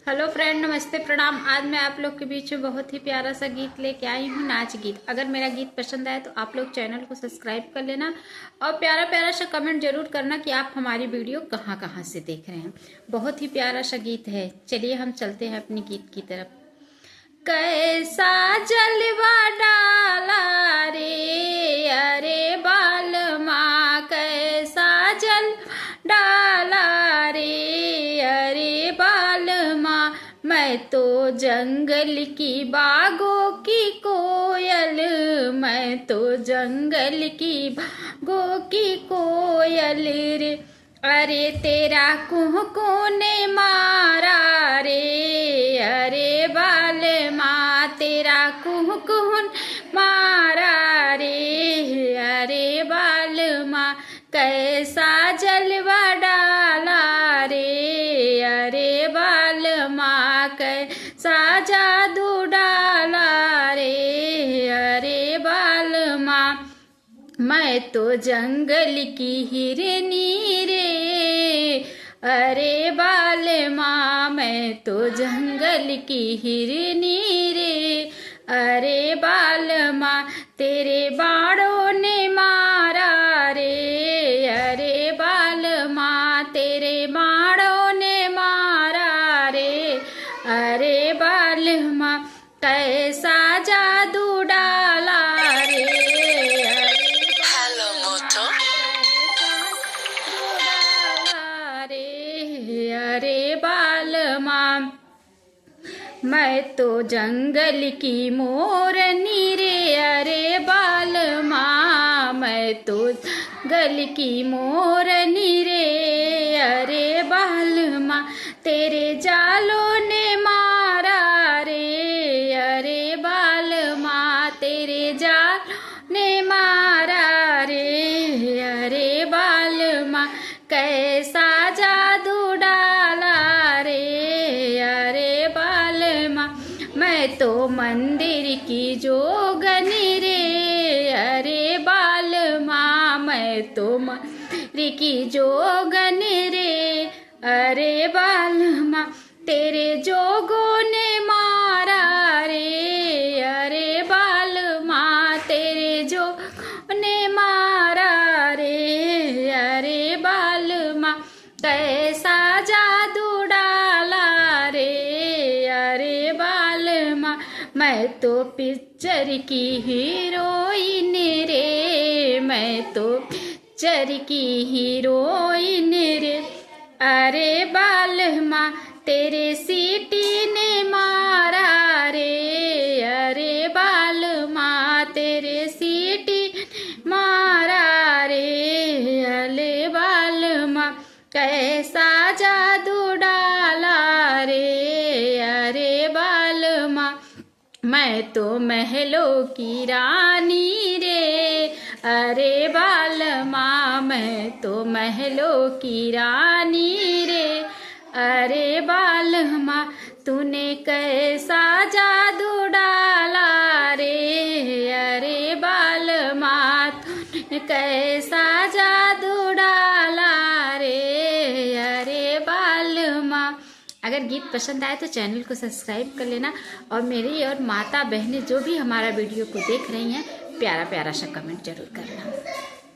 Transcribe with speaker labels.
Speaker 1: Hello friend, नमस्ते, प्रणाम। आज मैं आप लोग के बीच में बहुत ही प्यारा सा गीत लेके आई हूँ, नाच गीत। अगर मेरा गीत पसंद आए तो आप लोग चैनल को सब्सक्राइब कर लेना और प्यारा प्यारा सा कमेंट जरूर करना कि आप हमारी वीडियो कहाँ कहाँ से देख रहे हैं। बहुत ही प्यारा सा गीत है। चलिए हम चलते हैं अपनी गीत की तरफ। कैसा जलवा डाला रे अरे बाल माँ, कैसा जल डाला रे अरे बाल माँ। मैं तो जंगल की बागों की कोयल, मैं तो जंगल की बागों की कोयल रे। अरे तेरा कुहू ने मारा रे अरे बाल माँ, तेरा कुहू मारा रे अरे बाल माँ। कैसा जलवा डाला रे अरे बाल माँ, कैसा जादू डाला रे अरे बाल माँ। मैं तो जंगल की हिरनी रे अरे बाल माँ, मैं तो जंगल की हिरनी रे अरे बाल माँ। तेरे बाड़ों ने मारा रे अरे बाल माँ, तेरे बाड़ों ने मारा रे अरे बाल माँ। कैसा जादू डाला रे अरे बाल माँ। मैं तो जंगल की मोरनी रे अरे बाल माँ, मैं तो जंगल की मोरनी रे अरे बाल माँ। तेरे जालों ने मारा रे अरे बाल माँ, तेरे जालों ने मारा रे अरे बाल माँ। कैसा जादू डाला रे अरे बाल माँ। मैं तो मंदिर की जोगनी रे अरे बाल माँ, मैं तो मंदिर की जोगनी रे अरे बाल माँ। तेरे जोगों ने मारा रे अरे बाल माँ, तेरे जोगों ने मारा रे अरे बाल माँ। कैसा जादू डाला रे अरे बाल माँ। मैं तो पिक्चर की हीरोइन रे, मैं तो पिक्चर की हीरोइन रे अरे बाल माँ। तेरे सीटी ने मारा रे अरे बाल माँ, तेरे सीटी मारा रे अरे बाल माँ। कैसा जादू डाला रे अरे बाल माँ। मैं तो महलों की रानी रे अरे बाल माँ, मैं तो महलों की रानी रे अरे बाल माँ। तूने कैसा जादू डाला रे अरे बाल माँ, तूने कैसा जादू डाला रे अरे बाल माँ। अगर गीत पसंद आए तो चैनल को सब्सक्राइब कर लेना और मेरी और माता बहनें जो भी हमारा वीडियो को देख रही हैं प्यारा प्यारा सा कमेंट जरूर करना।